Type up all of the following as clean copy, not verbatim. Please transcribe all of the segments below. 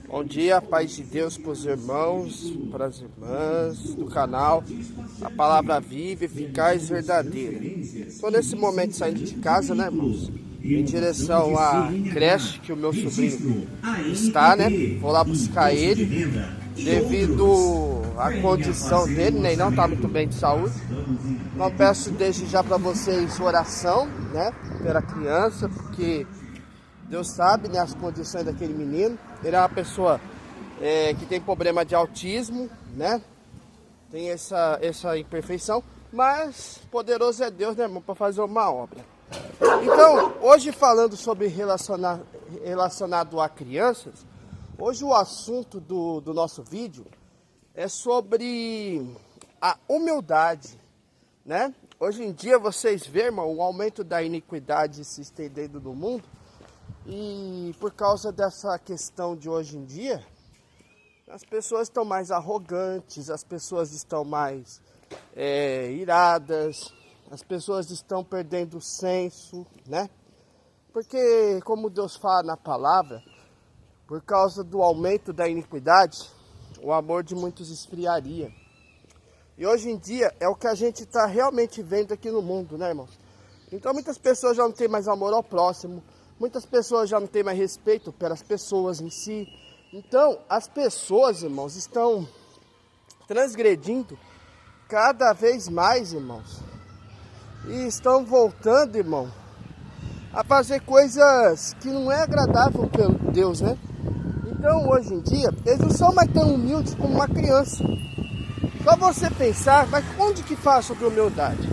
Bom dia, paz de Deus para os irmãos, para as irmãs do canal, a palavra viva, eficaz e verdadeira. Estou nesse momento saindo de casa, né, irmãos? Em direção à creche que o meu sobrinho está, né? Vou lá buscar ele, devido à condição dele, né? Ele não está muito bem de saúde. Então peço desde já para vocês oração, né? Pela criança, porque Deus sabe, né, as condições daquele menino. Ele é uma pessoa que tem problema de autismo, né? Tem essa imperfeição, mas poderoso é Deus, né, irmão, para fazer uma obra. Então, hoje falando sobre relacionado a crianças, hoje o assunto do nosso vídeo é sobre a humildade, né? Hoje em dia vocês veem, irmão, o aumento da iniquidade se estendendo no mundo. E por causa dessa questão de hoje em dia, as pessoas estão mais arrogantes, as pessoas estão mais iradas, as pessoas estão perdendo o senso, né? Porque, como Deus fala na palavra, por causa do aumento da iniquidade, o amor de muitos esfriaria. E hoje em dia é o que a gente está realmente vendo aqui no mundo, né, irmãos? Então muitas pessoas já não têm mais amor ao próximo. Muitas pessoas já não têm mais respeito pelas pessoas em si. Então, as pessoas, irmãos, estão transgredindo cada vez mais, irmãos. E estão voltando, irmão, a fazer coisas que não é agradável pelo Deus, né? Então, hoje em dia, eles não são mais tão humildes como uma criança. Só você pensar, mas onde que fala sobre humildade?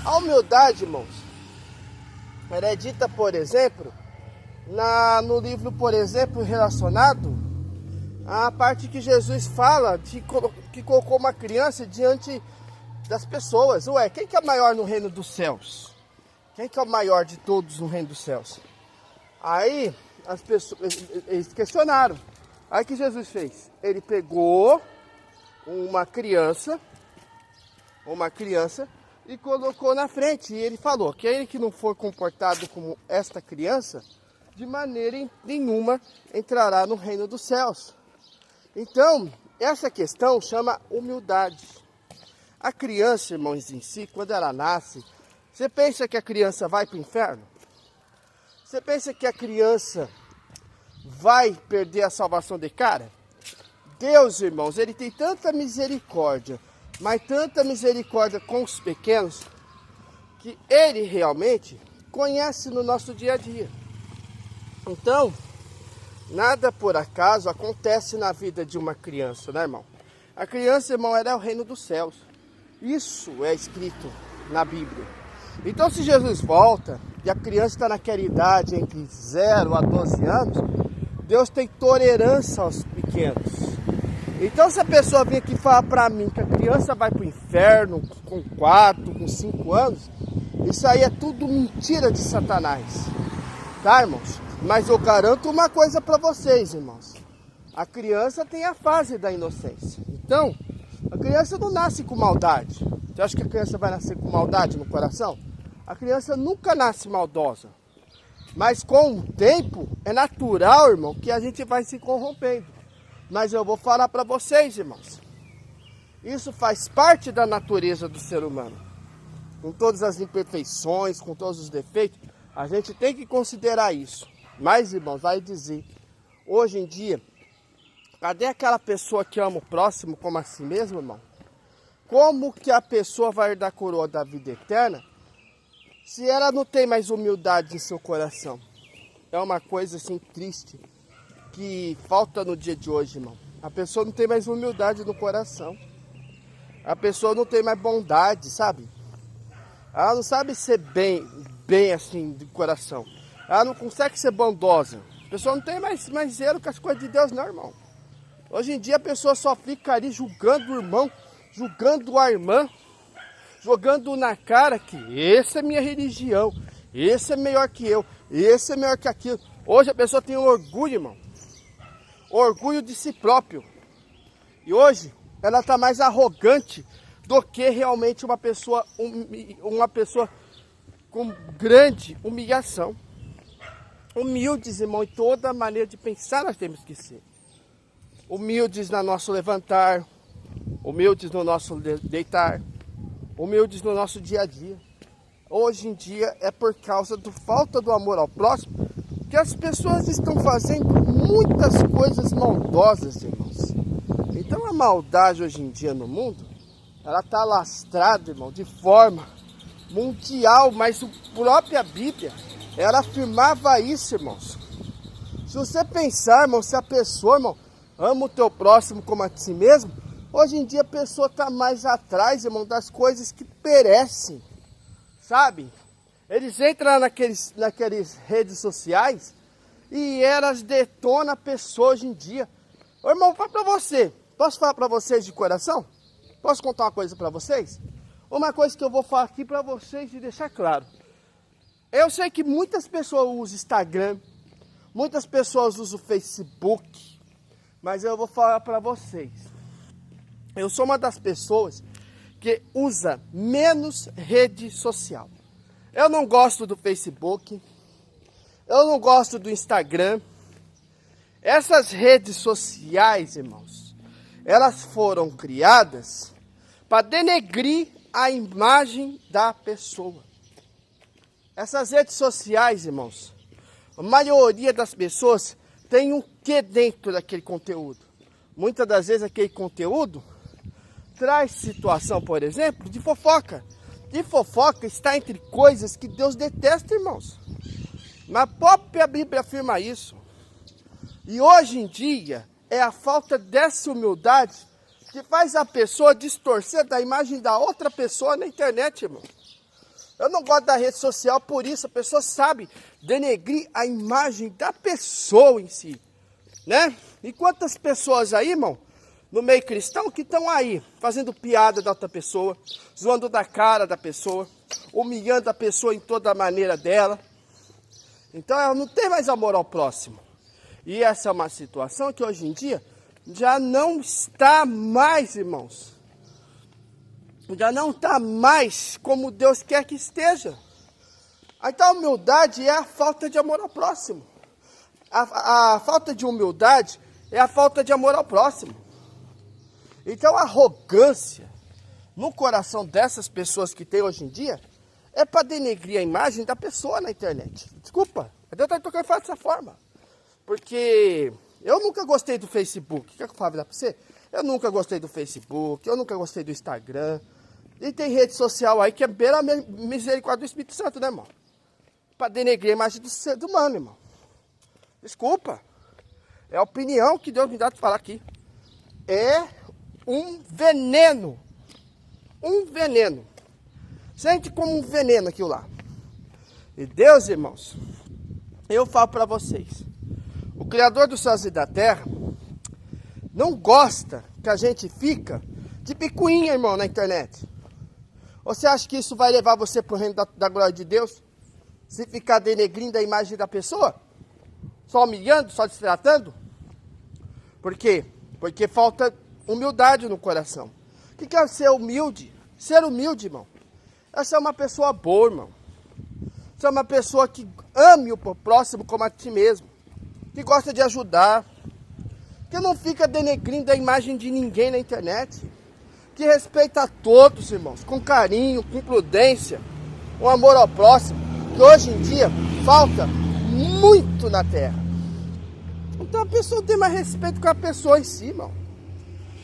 A humildade, irmãos, ela é dita, por exemplo, no livro, por exemplo, relacionado à parte que Jesus fala que colocou uma criança diante das pessoas. Ué, quem que é maior no reino dos céus? Quem que é o maior de todos no reino dos céus? Aí as pessoas, eles questionaram. Aí o que Jesus fez? Ele pegou uma criança e colocou na frente. E ele falou: aquele que não for comportado como esta criança, de maneira nenhuma entrará no reino dos céus. Então, essa questão chama humildade. A criança, irmãos, em si, quando ela nasce, você pensa que a criança vai para o inferno? Você pensa que a criança vai perder a salvação de cara? Deus, irmãos, ele tem tanta misericórdia, mas tanta misericórdia com os pequenos, que ele realmente conhece no nosso dia a dia. Então, nada por acaso acontece na vida de uma criança, né, irmão? A criança, irmão, ela é o reino dos céus. Isso é escrito na Bíblia. Então, se Jesus volta e a criança está naquela idade entre 0 a 12 anos, Deus tem tolerância aos pequenos. Então, se a pessoa vem aqui falar para mim que a criança vai para o inferno com 4, com 5 anos, isso aí é tudo mentira de Satanás. Tá, irmãos? Mas eu garanto uma coisa para vocês, irmãos. A criança tem a fase da inocência. Então, a criança não nasce com maldade. Você acha que a criança vai nascer com maldade no coração? A criança nunca nasce maldosa. Mas com o tempo, é natural, irmão, que a gente vai se corrompendo. Mas eu vou falar para vocês, irmãos. Isso faz parte da natureza do ser humano. Com todas as imperfeições, com todos os defeitos, a gente tem que considerar isso. Mas, irmãos, vai dizer, hoje em dia, cadê aquela pessoa que ama o próximo como a si mesmo, irmão? Como que a pessoa vai herdar a coroa da vida eterna se ela não tem mais humildade em seu coração? É uma coisa assim triste que falta no dia de hoje, irmão. A pessoa não tem mais humildade no coração. A pessoa não tem mais bondade, sabe? Ela não sabe ser bem assim de coração. Ela não consegue ser bondosa. A pessoa não tem mais zelo com as coisas de Deus, não, irmão. Hoje em dia a pessoa só fica ali julgando o irmão, julgando a irmã, jogando na cara que essa é minha religião, esse é melhor que eu, esse é melhor que aquilo. Hoje a pessoa tem um orgulho, irmão. Orgulho de si próprio. E hoje ela está mais arrogante do que realmente uma pessoa com grande humilhação. Humildes, irmão, em toda maneira de pensar nós temos que ser. Humildes no nosso levantar, humildes no nosso deitar, humildes no nosso dia a dia. Hoje em dia é por causa da falta do amor ao próximo que as pessoas estão fazendo muitas coisas maldosas, irmãos. Então a maldade hoje em dia no mundo, ela está alastrada, irmão, de forma mundial, mas a própria Bíblia, ela afirmava isso, irmãos. Se você pensar, irmão, se a pessoa, irmão, ama o teu próximo como a si mesmo, hoje em dia a pessoa está mais atrás, irmão, das coisas que perecem, sabe? Eles entram naqueles redes sociais e elas detonam a pessoa hoje em dia. Ô, irmão, vou falar para você, posso falar para vocês de coração? Posso contar uma coisa para vocês? Uma coisa que eu vou falar aqui para vocês e deixar claro. Eu sei que muitas pessoas usam Instagram, muitas pessoas usam Facebook, mas eu vou falar para vocês. Eu sou uma das pessoas que usa menos rede social. Eu não gosto do Facebook, eu não gosto do Instagram. Essas redes sociais, irmãos, elas foram criadas para denegrir a imagem da pessoa. Essas redes sociais, irmãos, a maioria das pessoas tem um quê dentro daquele conteúdo. Muitas das vezes aquele conteúdo traz situação, por exemplo, de fofoca. E fofoca está entre coisas que Deus detesta, irmãos. Mas a própria Bíblia afirma isso. E hoje em dia é a falta dessa humildade que faz a pessoa distorcer da imagem da outra pessoa na internet, irmão. Eu não gosto da rede social por isso. A pessoa sabe denegrir a imagem da pessoa em si, né? E quantas pessoas aí, irmão, no meio cristão, que estão aí fazendo piada da outra pessoa, zoando da cara da pessoa, humilhando a pessoa em toda a maneira dela. Então ela não tem mais amor ao próximo. E essa é uma situação que hoje em dia já não está mais, irmãos. Já não está mais como Deus quer que esteja. Então a humildade é a falta de amor ao próximo. A falta de humildade é a falta de amor ao próximo. Então a arrogância no coração dessas pessoas que tem hoje em dia é para denegrir a imagem da pessoa na internet. Desculpa, Deus está tocando falar dessa forma. Porque eu nunca gostei do Facebook. Quer que eu fale para você? Eu nunca gostei do Facebook, eu nunca gostei do Instagram. E tem rede social aí que é beira a misericórdia do Espírito Santo, né, irmão? Para denegrir a imagem do ser humano, irmão. Desculpa. É a opinião que Deus me dá de falar aqui. É um veneno. Um veneno. Sente como um veneno aquilo lá. E Deus, irmãos, eu falo para vocês. O Criador dos céus e da terra não gosta que a gente fica de picuinha, irmão, na internet. Você acha que isso vai levar você para o reino da glória de Deus? Se ficar denegrindo a imagem da pessoa? Só humilhando, só destratando? Por quê? Porque falta humildade no coração. O que é ser humilde? Ser humilde, irmão, é ser uma pessoa boa, irmão. Ser uma pessoa que ame o próximo como a ti mesmo. Que gosta de ajudar. Que não fica denegrindo a imagem de ninguém na internet. Que respeita a todos, irmãos, com carinho, com prudência, com amor ao próximo, que hoje em dia falta muito na terra. Então a pessoa tem mais respeito com a pessoa em si, irmão.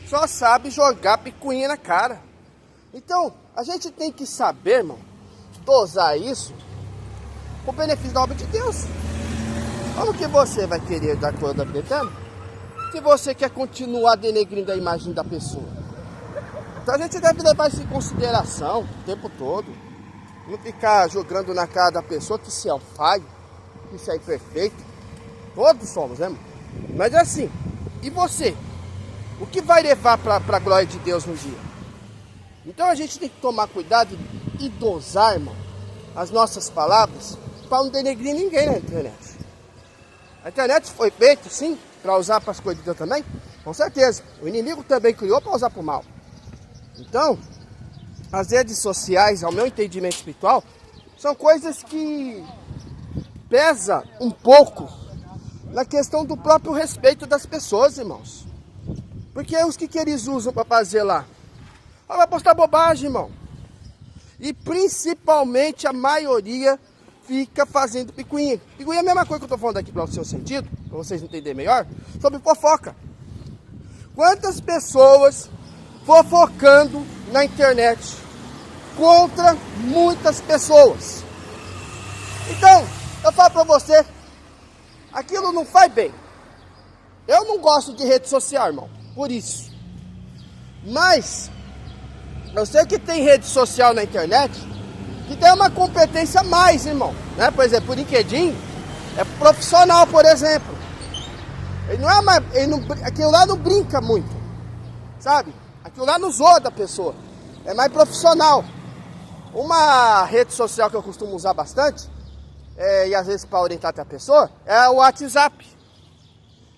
Só sabe jogar picuinha na cara. Então, a gente tem que saber, irmão, dosar isso com o benefício da obra de Deus. Como que você vai querer dar cor da vida eterna se você quer continuar denegrindo a imagem da pessoa? Então a gente deve levar isso em consideração o tempo todo. Não ficar jogando na cara da pessoa que isso é um falho, que isso é imperfeito. Todos somos, né, irmão? Mas é assim, e você? O que vai levar para a glória de Deus um dia? Então a gente tem que tomar cuidado e dosar, irmão, as nossas palavras para não denegrir ninguém na internet. A internet foi feita, sim, para usar para as coisas de Deus também, com certeza. O inimigo também criou para usar para o mal. Então, as redes sociais, ao meu entendimento espiritual, são coisas que pesa um pouco na questão do próprio respeito das pessoas, irmãos. Porque é os que eles usam para fazer lá. Vai postar bobagem, irmão. E principalmente a maioria fica fazendo picuinha. Picuinha é a mesma coisa que eu estou falando aqui para o seu sentido, para vocês entenderem melhor, sobre fofoca. Quantas pessoas fofocando na internet contra muitas pessoas? Então, eu falo para você, aquilo não faz bem. Eu não gosto de rede social, irmão, por isso. Mas eu sei que tem rede social na internet que tem uma competência a mais, irmão, né? Por exemplo, o LinkedIn é profissional, por exemplo. Ele não é mais, aquilo lá não brinca muito, sabe? Aquilo lá não zoa da pessoa. É mais profissional. Uma rede social que eu costumo usar bastante, e às vezes para orientar até a pessoa, é o WhatsApp.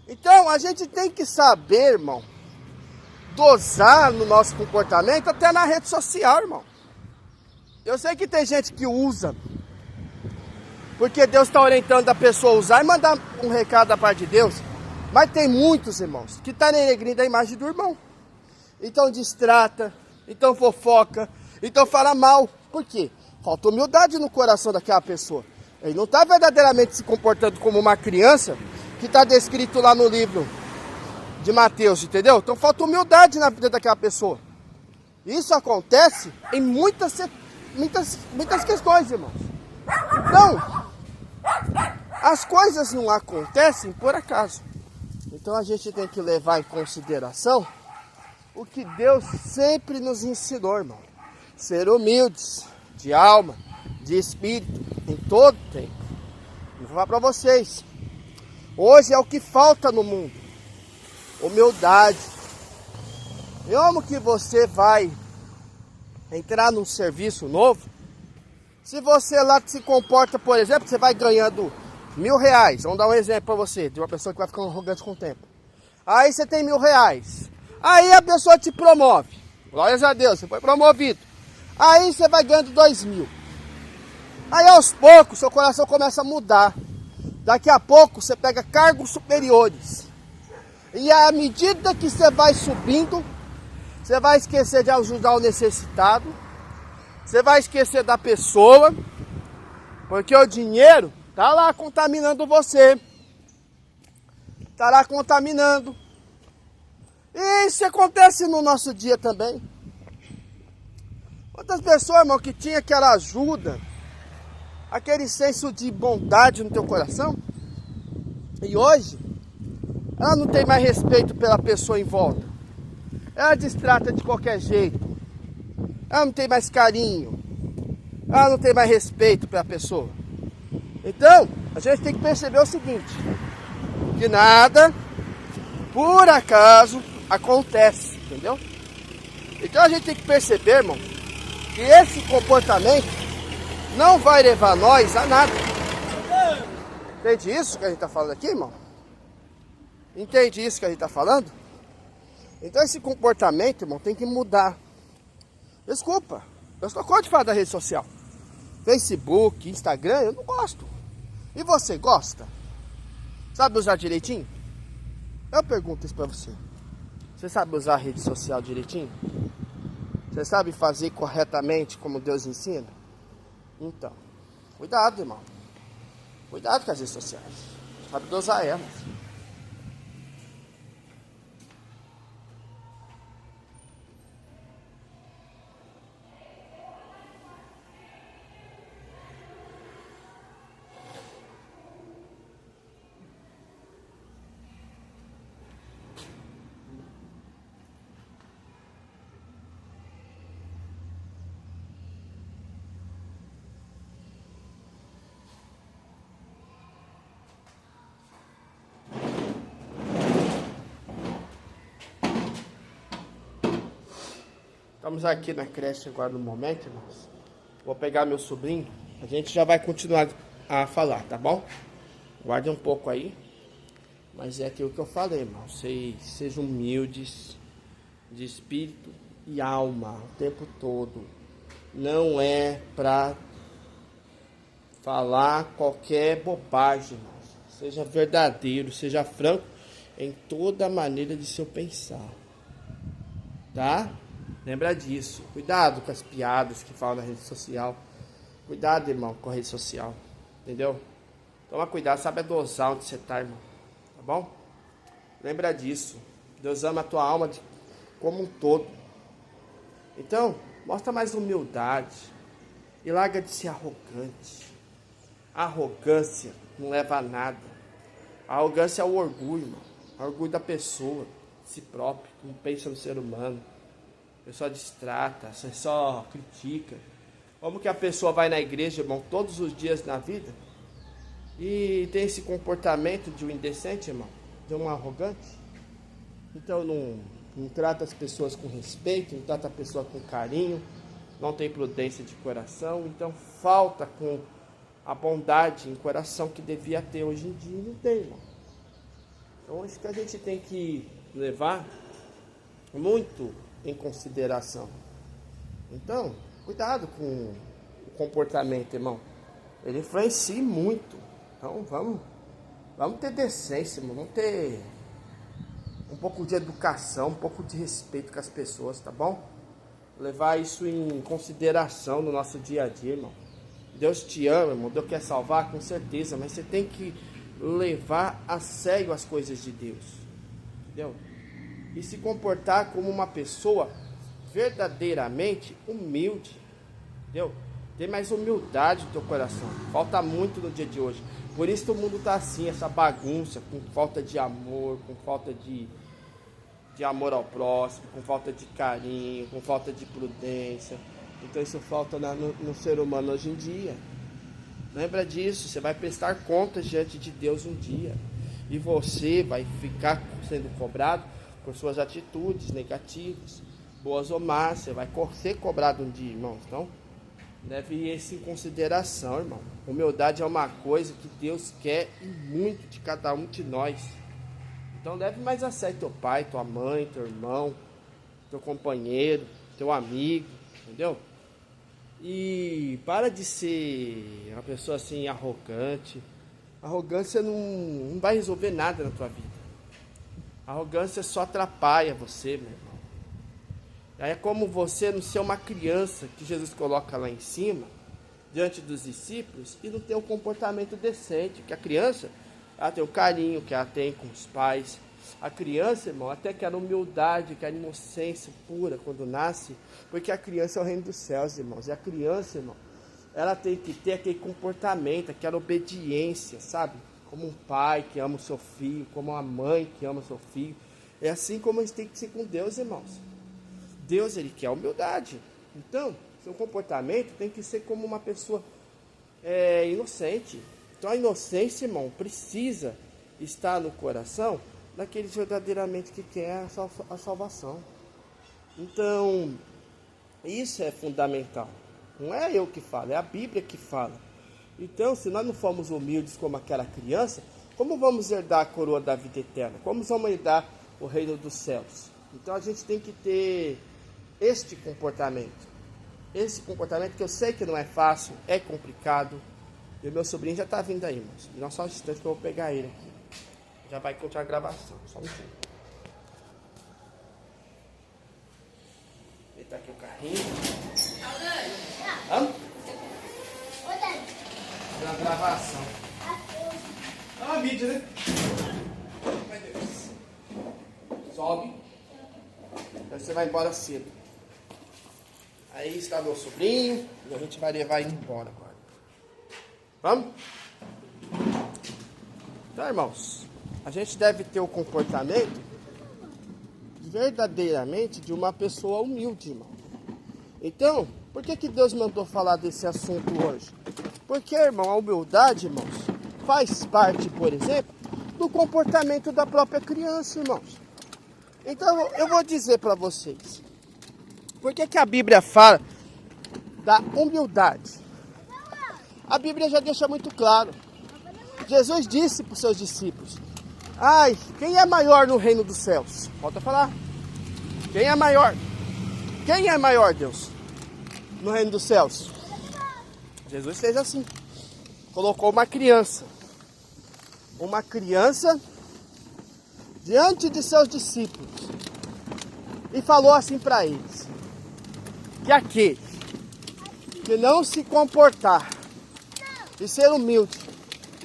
Então, a gente tem que saber, irmão, dosar no nosso comportamento até na rede social, irmão. Eu sei que tem gente que usa porque Deus está orientando a pessoa a usar e mandar um recado da parte de Deus. Mas tem muitos, irmãos, que estão denegrindo a imagem do irmão. Então distrata, então fofoca, então fala mal. Por quê? Falta humildade no coração daquela pessoa. Ele não está verdadeiramente se comportando como uma criança que está descrito lá no livro de Mateus, entendeu? Então falta humildade na vida daquela pessoa. Isso acontece em muitas questões, irmãos. Então, as coisas não acontecem por acaso. Então a gente tem que levar em consideração o que Deus sempre nos ensinou, irmão. Ser humildes, de alma, de espírito, em todo tempo. Vou falar para vocês. Hoje é o que falta no mundo. Humildade. E como que você vai entrar num serviço novo? Se você lá se comporta, por exemplo, você vai ganhando R$1.000. Vamos dar um exemplo para você, de uma pessoa que vai ficando arrogante com o tempo. Aí você tem R$1.000. Aí a pessoa te promove. Glórias a Deus, você foi promovido. Aí você vai ganhando 2.000. Aí aos poucos seu coração começa a mudar. Daqui a pouco você pega cargos superiores. E à medida que você vai subindo, você vai esquecer de ajudar o necessitado. Você vai esquecer da pessoa. Porque o dinheiro está lá contaminando você. Está lá contaminando. E isso acontece no nosso dia também. Quantas pessoas, irmão, que tinha aquela ajuda, aquele senso de bondade no teu coração, e hoje ela não tem mais respeito pela pessoa em volta. Ela distrata de qualquer jeito. Ela não tem mais carinho. Ela não tem mais respeito pela pessoa. Então, a gente tem que perceber o seguinte, que nada, por acaso, acontece, entendeu? Então a gente tem que perceber, irmão, que esse comportamento não vai levar nós a nada. Entende isso que a gente está falando aqui, irmão? Entende isso que a gente está falando? Então esse comportamento, irmão, tem que mudar. Desculpa, eu só gosto de falar da rede social. Facebook, Instagram, eu não gosto. E você gosta? Sabe usar direitinho? Eu pergunto isso pra você. Você sabe usar a rede social direitinho? Você sabe fazer corretamente como Deus ensina? Então, cuidado, irmão. Cuidado com as redes sociais. Sabe dosar elas. Estamos aqui na creche agora no momento, irmãos. Vou pegar meu sobrinho. A gente já vai continuar a falar, tá bom? Guarde um pouco aí. Mas é aquilo que eu falei, irmãos. Vocês sejam humildes de espírito e alma o tempo todo. Não é pra falar qualquer bobagem, irmãos. Seja verdadeiro, seja franco em toda a maneira de seu pensar. Tá? Lembra disso. Cuidado com as piadas que falam na rede social. Cuidado, irmão, com a rede social. Entendeu? Toma cuidado, sabe dosar onde você tá, irmão. Tá bom? Lembra disso. Deus ama a tua alma como um todo. Então, mostra mais humildade. E larga de ser arrogante. A arrogância não leva a nada. A arrogância é o orgulho, irmão. O orgulho da pessoa, de si próprio, que não pensa no ser humano. A pessoa distrata, só critica. Como que a pessoa vai na igreja, irmão, todos os dias na vida e tem esse comportamento de um indecente, irmão, de um arrogante? Então não trata as pessoas com respeito, não trata a pessoa com carinho, não tem prudência de coração, então falta com a bondade em coração que devia ter hoje em dia, não tem, irmão. Então acho que a gente tem que levar muito em consideração. Então, cuidado com o comportamento, irmão. Ele influencia muito. Então vamos ter decência, irmão. Vamos ter um pouco de educação, um pouco de respeito com as pessoas, tá bom? Levar isso em consideração no nosso dia a dia, irmão. Deus te ama, irmão. Deus quer salvar, com certeza. Mas você tem que levar a sério as coisas de Deus. Entendeu? E se comportar como uma pessoa verdadeiramente humilde. Entendeu? Ter mais humildade no teu coração. Falta muito no dia de hoje. Por isso que o mundo está assim, essa bagunça, com falta de amor, com falta de amor ao próximo, com falta de carinho, com falta de prudência. Então isso falta no ser humano hoje em dia. Lembra disso, você vai prestar contas diante de Deus um dia. E você vai ficar sendo cobrado por suas atitudes negativas, boas ou más. Você vai ser cobrado um dia, irmãos. Então, leve isso em consideração, irmão. Humildade é uma coisa que Deus quer e muito de cada um de nós. Então leve mais a sério teu pai, tua mãe, teu irmão, teu companheiro, teu amigo, entendeu? E para de ser uma pessoa assim arrogante. Arrogância não vai resolver nada na tua vida. Arrogância só atrapalha você, meu irmão. É como você não ser uma criança que Jesus coloca lá em cima, diante dos discípulos, e não ter um comportamento decente. Que a criança, ela tem o carinho que ela tem com os pais. A criança, irmão, até quer a humildade, quer a inocência pura quando nasce, porque a criança é o reino dos céus, irmãos. E a criança, irmão, ela tem que ter aquele comportamento, aquela obediência, sabe? Como um pai que ama o seu filho, como uma mãe que ama o seu filho. É assim como a gente tem que ser com Deus, irmãos. Deus, ele quer humildade. Então, seu comportamento tem que ser como uma pessoa inocente. Então, a inocência, irmão, precisa estar no coração daqueles verdadeiramente que quer a salvação. Então, isso é fundamental. Não é eu que falo, é a Bíblia que fala. Então, se nós não formos humildes como aquela criança, como vamos herdar a coroa da vida eterna? Como vamos herdar o reino dos céus? Então, a gente tem que ter este comportamento. Esse comportamento que eu sei que não é fácil, é complicado. E o meu sobrinho já está vindo aí, irmãos. Não só um instante que eu vou pegar ele aqui. Já vai continuar a gravação, só um minuto. Deitar aqui o carrinho. Hã? Na gravação. É uma vídeo, né? Meu Deus. Sobe. Aí você vai embora cedo. Aí está meu sobrinho. E a gente vai levar ele embora agora. Vamos? Então, irmãos, a gente deve ter o comportamento verdadeiramente de uma pessoa humilde, irmão. Então, por que Deus mandou falar desse assunto hoje? Porque, irmão, a humildade, irmãos, faz parte, por exemplo, do comportamento da própria criança, irmãos. Então, eu vou dizer para vocês, por que a Bíblia fala da humildade? A Bíblia já deixa muito claro. Jesus disse para os seus discípulos: ai, quem é maior no reino dos céus? Volta a falar. Quem é maior? Quem é maior, Deus, no reino dos céus? Jesus fez assim. colocou uma criança diante de seus discípulos e falou assim para eles, que aquele que não se comportar e ser humilde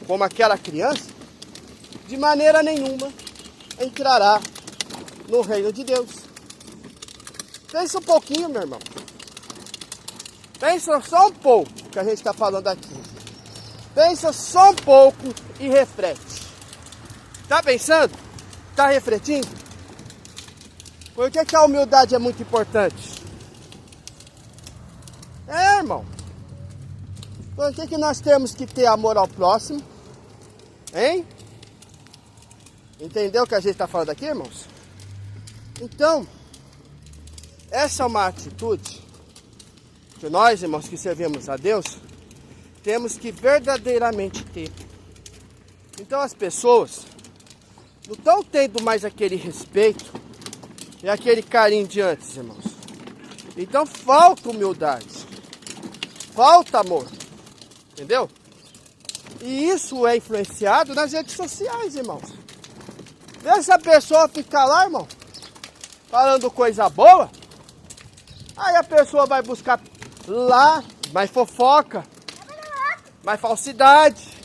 como aquela criança, de maneira nenhuma entrará no reino de Deus. Pensa um pouquinho, meu irmão. Pensa só um pouco que a gente está falando aqui. Pensa só um pouco e reflete. Tá pensando? Tá refletindo? Por que a humildade é muito importante? Irmão. Por que nós temos que ter amor ao próximo? Hein? Entendeu o que a gente está falando aqui, irmãos? Então, essa é uma atitude que nós, irmãos, que servimos a Deus, temos que verdadeiramente ter. Então as pessoas não estão tendo mais aquele respeito e aquele carinho de antes, irmãos. Então falta humildade, falta amor, entendeu? E isso é influenciado nas redes sociais, irmãos. Deixa a pessoa ficar lá, irmão, falando coisa boa, aí a pessoa vai buscar lá mais fofoca, mais falsidade,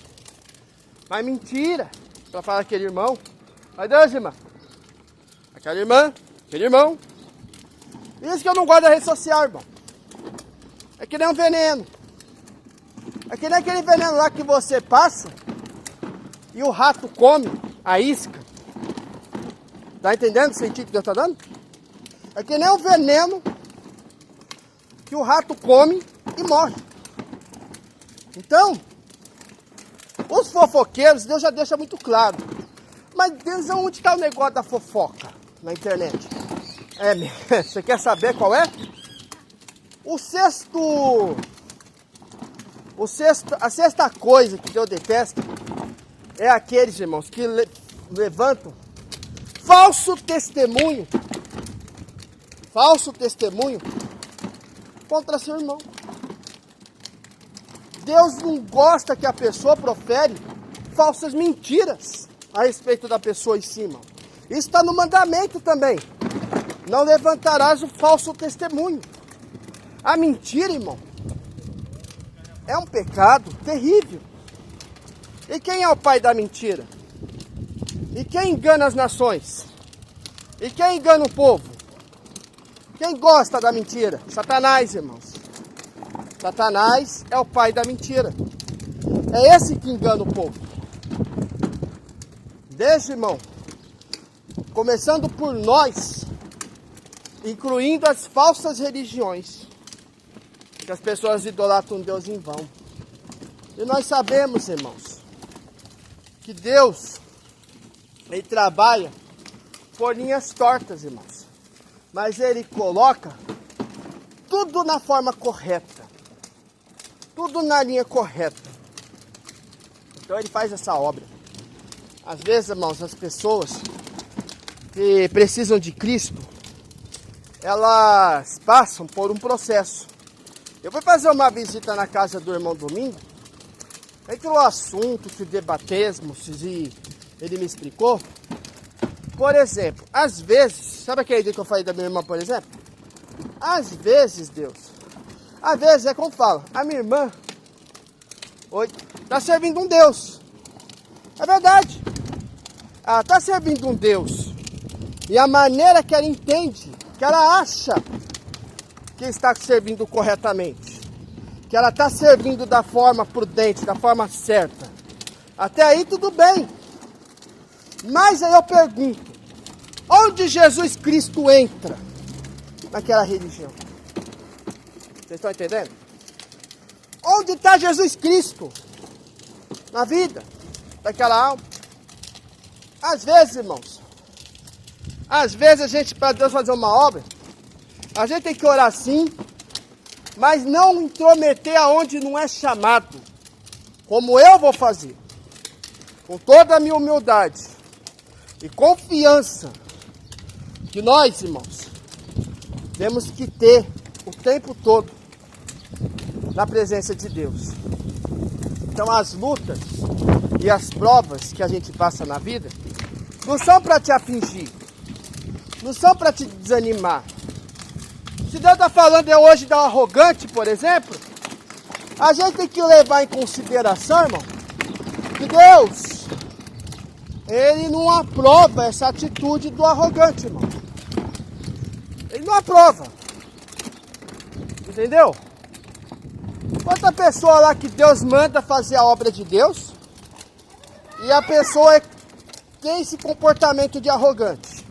mais mentira, para falar aquele irmão. Aí Deus, irmã, aquela irmã, aquele irmão. Isso que eu não gosto da rede social, irmão. É que nem um veneno. É que nem aquele veneno lá que você passa e o rato come a isca. Tá entendendo o sentido que Deus está dando? É que nem um veneno que o rato come e morre. Então, os fofoqueiros, Deus já deixa muito claro. Mas Deus, onde está o negócio da fofoca na internet? Você quer saber qual é? A sexta coisa que Deus detesta é aqueles, irmãos, que levantam falso testemunho contra seu irmão. Deus não gosta que a pessoa profere falsas mentiras a respeito da pessoa em cima. Isso está no mandamento também. Não levantarás o falso testemunho. A mentira, irmão, é um pecado terrível. E quem é o pai da mentira? E quem engana as nações? E quem engana o povo? Quem gosta da mentira? Satanás, irmãos. Satanás é o pai da mentira. É esse que engana o povo. Deixa, irmão, começando por nós, incluindo as falsas religiões, que as pessoas idolatram Deus em vão. E nós sabemos, irmãos, que Deus, Ele trabalha por linhas tortas, irmãos. Mas Ele coloca tudo na forma correta. Tudo na linha correta. Então Ele faz essa obra. Às vezes, irmãos, as pessoas que precisam de Cristo, elas passam por um processo. Eu fui fazer uma visita na casa do irmão Domingo, entre o assunto que debatemos e ele me explicou. Por exemplo, às vezes, sabe aquele dia que eu falei da minha irmã, por exemplo? Às vezes, às vezes é como fala, a minha irmã está servindo um Deus. É verdade. Ela está servindo um Deus. E a maneira que ela entende, que ela acha que está servindo corretamente, que ela está servindo da forma prudente, da forma certa, até aí tudo bem. Mas aí eu pergunto, onde Jesus Cristo entra naquela religião? Vocês estão entendendo? Onde está Jesus Cristo na vida daquela alma? Às vezes, irmãos, às vezes a gente, para Deus fazer uma obra, a gente tem que orar sim, mas não intrometer aonde não é chamado, como eu vou fazer, com toda a minha humildade e confiança, que nós, irmãos, temos que ter o tempo todo na presença de Deus. Então as lutas e as provas que a gente passa na vida não são para te afligir, não são para te desanimar. Se Deus está falando hoje da arrogante, por exemplo, a gente tem que levar em consideração, irmão, que Deus, Ele não aprova essa atitude do arrogante, irmão. Ele não aprova. Entendeu? Quanta pessoa lá que Deus manda fazer a obra de Deus e a pessoa tem esse comportamento de arrogante.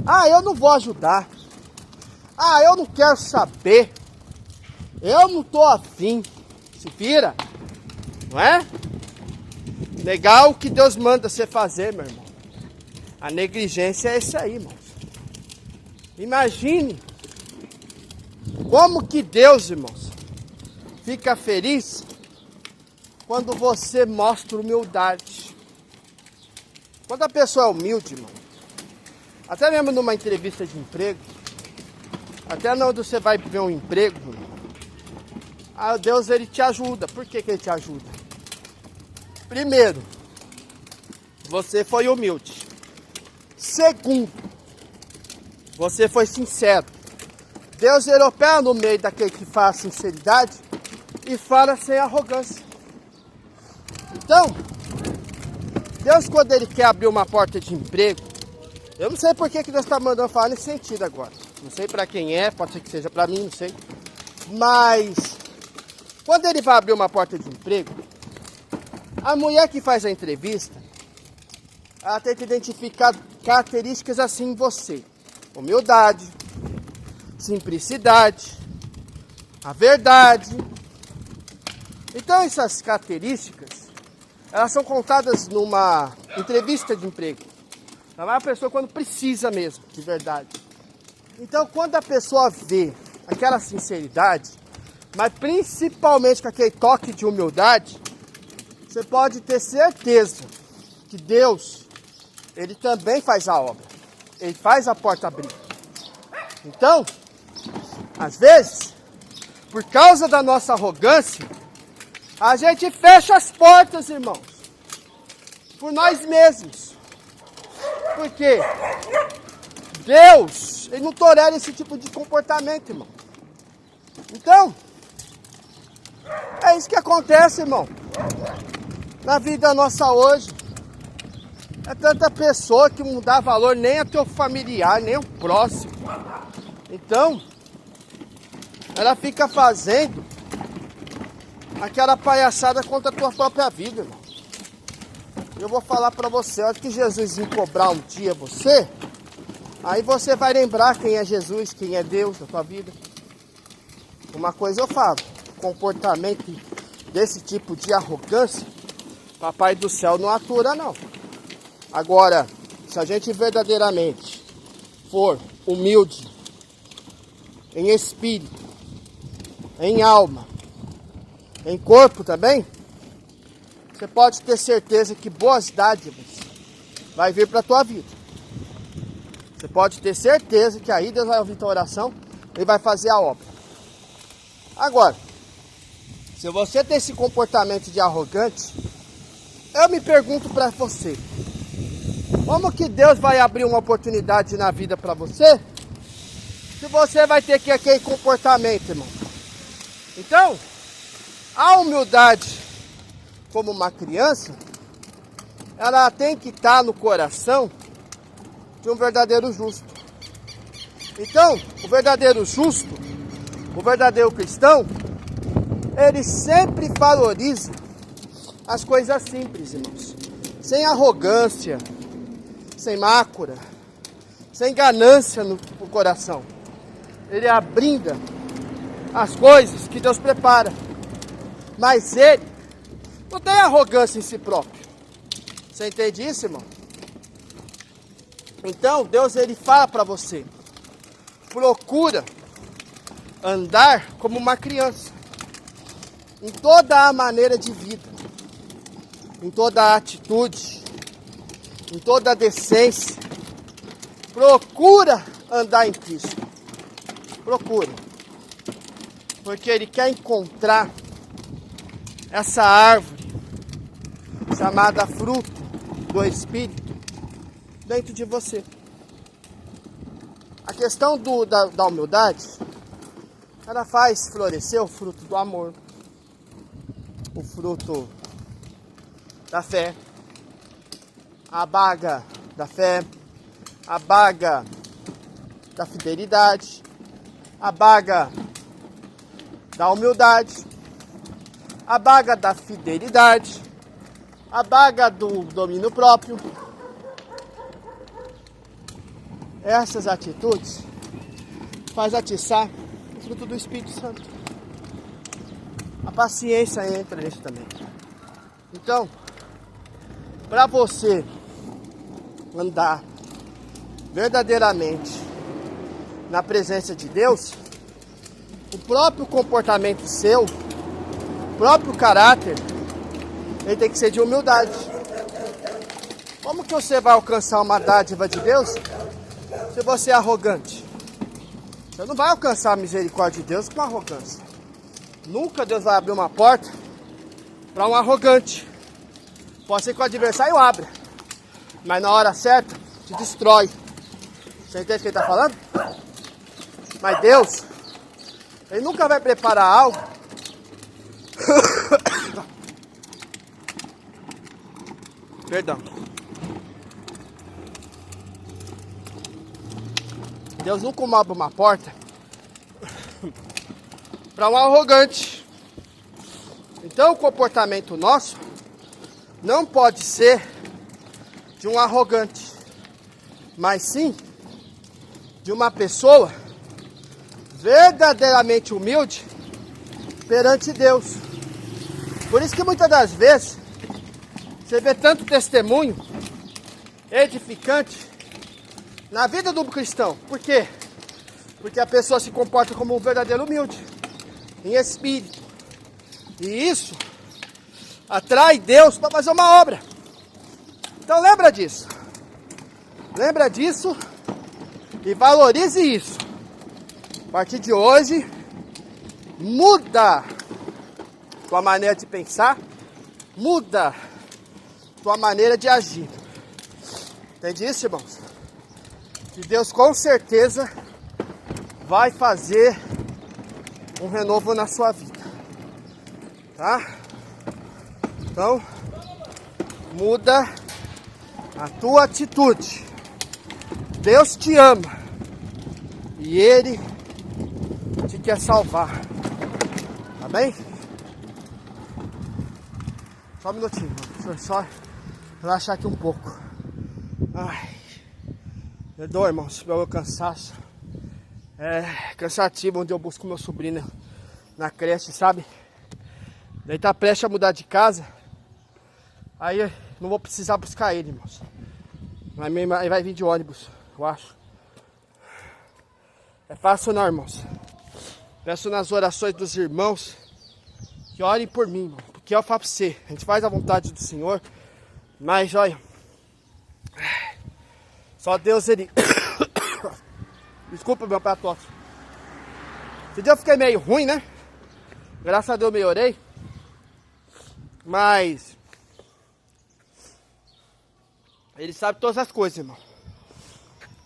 Ah, eu não vou ajudar. Ah, eu não quero saber. Eu não tô afim. Se vira. Não é? Negar o que Deus manda você fazer, meu irmão. A negligência é isso aí, irmãos. Imagine como que Deus, irmãos, fica feliz quando você mostra humildade. Quando a pessoa é humilde, irmão, até mesmo numa entrevista de emprego, até onde você vai ver um emprego, Deus, Ele te ajuda. Por que Ele te ajuda? Primeiro, você foi humilde. Segundo, você foi sincero. Deus, Ele opera no meio daquele que faz sinceridade e fala sem arrogância. Então, Deus, quando Ele quer abrir uma porta de emprego, eu não sei por que Deus está mandando falar nesse sentido agora. Não sei para quem é, pode ser que seja para mim, não sei. Mas, quando Ele vai abrir uma porta de emprego, a mulher que faz a entrevista, ela tem que identificar características assim em você. Humildade, simplicidade, a verdade. Então essas características, elas são contadas numa entrevista de emprego. É uma pessoa quando precisa mesmo, de verdade. Então quando a pessoa vê aquela sinceridade, mas principalmente com aquele toque de humildade, você pode ter certeza que Deus, Ele também faz a obra. Ele faz a porta abrir. Então, às vezes, por causa da nossa arrogância, a gente fecha as portas, irmãos. Por nós mesmos. Por quê? Deus, Ele não tolera esse tipo de comportamento, irmão. Então, é isso que acontece, irmão. Na vida nossa hoje. É tanta pessoa que não dá valor nem a teu familiar, nem o próximo. Então, ela fica fazendo aquela palhaçada contra a tua própria vida, irmão. Eu vou falar pra você, a hora que Jesus vir cobrar um dia você, aí você vai lembrar quem é Jesus, quem é Deus na tua vida. Uma coisa eu falo, comportamento desse tipo de arrogância, Papai do Céu não atura não. Agora, se a gente verdadeiramente for humilde, em espírito, em alma, em corpo também, você pode ter certeza que boas dádivas vai vir para a tua vida. Você pode ter certeza que aí Deus vai ouvir tua oração e vai fazer a obra. Agora, se você tem esse comportamento de arrogante, eu me pergunto para você, como que Deus vai abrir uma oportunidade na vida para você, se você vai ter que aquele comportamento, irmão? Então, a humildade, como uma criança, ela tem que estar no coração de um verdadeiro justo. Então, o verdadeiro justo, o verdadeiro cristão, ele sempre valoriza as coisas simples, irmãos. Sem arrogância, sem mácula, sem ganância no coração. Ele abrinda as coisas que Deus prepara. Mas ele não tem arrogância em si próprio. Você entende isso, irmão? Então, Deus, ele fala para você, procura andar como uma criança. Em toda a maneira de vida. Em toda a atitude. Em toda a decência. Procura andar em Cristo. Procura. Porque Ele quer encontrar essa árvore chamada fruto do Espírito, dentro de você. A questão da humildade, ela faz florescer o fruto do amor, o fruto da fé, a baga da fé, a baga da fidelidade, a baga da humildade, a baga da fidelidade, a baga do domínio próprio. Essas atitudes faz atiçar o fruto do Espírito Santo. A paciência entra nisso também. Então, para você andar verdadeiramente na presença de Deus, o próprio comportamento seu, o próprio caráter, ele tem que ser de humildade. Como que você vai alcançar uma dádiva de Deus se você é arrogante? Você não vai alcançar a misericórdia de Deus com arrogância. Nunca Deus vai abrir uma porta para um arrogante. Pode ser que o adversário abra, mas na hora certa te destrói. Você entende o que ele está falando? Mas Deus, Ele nunca vai preparar algo perdão. Deus nunca abre uma porta para um arrogante. Então o comportamento nosso não pode ser de um arrogante, mas sim de uma pessoa verdadeiramente humilde perante Deus. Por isso que muitas das vezes você vê tanto testemunho edificante na vida do cristão. Por quê? Porque a pessoa se comporta como um verdadeiro humilde, em espírito. E isso atrai Deus para fazer uma obra. Então lembra disso. Lembra disso e valorize isso. A partir de hoje, muda tua maneira de pensar, muda tua maneira de agir. Entende isso, irmãos? Que Deus com certeza vai fazer um renovo na sua vida, tá? Então, muda a tua atitude. Deus te ama e Ele te quer salvar, tá bem? Só um minutinho, deixa eu só relaxar aqui um pouco. Ai, perdoa, irmãos, pelo meu cansaço. É cansativo onde eu busco meu sobrinho na creche, sabe? Daí tá prestes a mudar de casa. Aí eu não vou precisar buscar ele, irmãos. Mas minha irmã vai vir de ônibus, eu acho. É fácil não, irmãos. Peço nas orações dos irmãos que orem por mim, irmão. Porque eu falo pra você, a gente faz a vontade do Senhor. Mas olha, só Deus, Ele... Desculpa meu prato tosse. Esse dia eu fiquei meio ruim, né? Graças a Deus eu melhorei. Mas Ele sabe todas as coisas, irmão.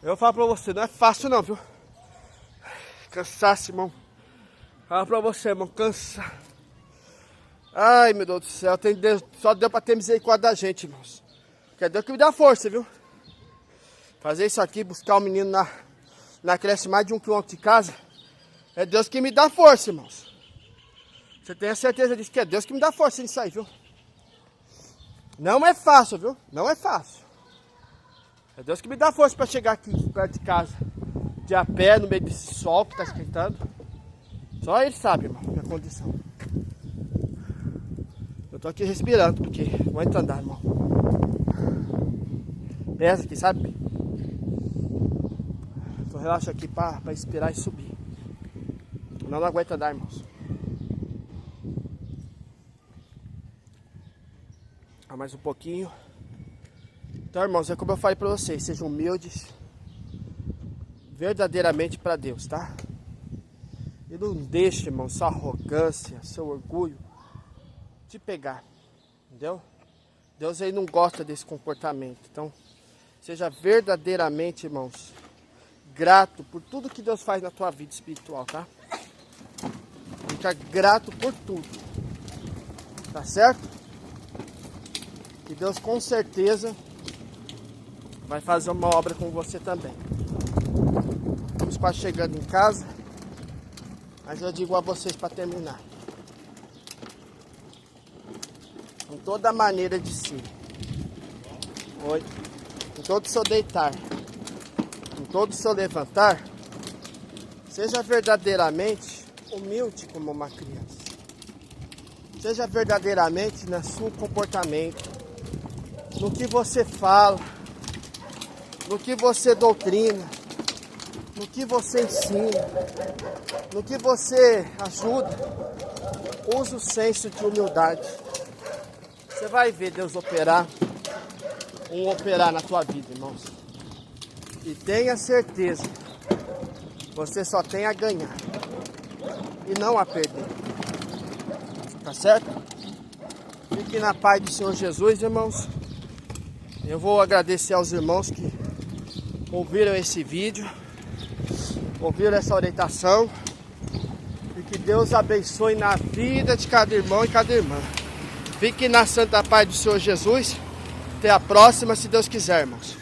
Eu falo pra você, não é fácil não, viu? Cansaço, irmão. Falo pra você, irmão, cansa. Ai, meu Deus do céu, tem Deus, só Deus pra ter misericórdia da gente, irmãos. Que é Deus que me dá força, viu? Fazer isso aqui, buscar o menino na creche mais de 1 quilômetro de casa, é Deus que me dá força, irmãos. Você tem a certeza disso, que é Deus que me dá força nisso aí, viu? Não é fácil, viu? Não é fácil. É Deus que me dá força para chegar aqui perto de casa, de a pé, no meio desse sol que tá esquentando. Só Ele sabe, irmão, minha condição. Eu tô aqui respirando, porque não aguento andar, irmão. Pesa aqui, sabe? Então relaxa aqui para expirar e subir. Não aguento andar, irmãos. Mais um pouquinho. Então, irmãos, é como eu falei para vocês, sejam humildes verdadeiramente para Deus, tá? E não deixe, irmão, sua arrogância, seu orgulho te pegar, entendeu? Deus aí não gosta desse comportamento. Então, seja verdadeiramente, irmãos, grato por tudo que Deus faz na tua vida espiritual, tá? Fica grato por tudo. Tá certo? E Deus com certeza vai fazer uma obra com você também. Estamos quase chegando em casa. Mas eu digo a vocês para terminar. Em toda maneira de ser. Oi. Em todo seu deitar. Em todo seu levantar. Seja verdadeiramente humilde como uma criança. Seja verdadeiramente no seu comportamento. No que você fala. No que você doutrina. No que você ensina. No que você ajuda. Use o senso de humildade. Você vai ver Deus operar na tua vida, irmãos. E tenha certeza, você só tem a ganhar e não a perder. Tá certo? Fique na paz do Senhor Jesus, irmãos. Eu vou agradecer aos irmãos que ouviram esse vídeo, ouviram essa orientação. E que Deus abençoe na vida de cada irmão e cada irmã. Fique na santa paz do Senhor Jesus. Até a próxima, se Deus quiser, irmãos.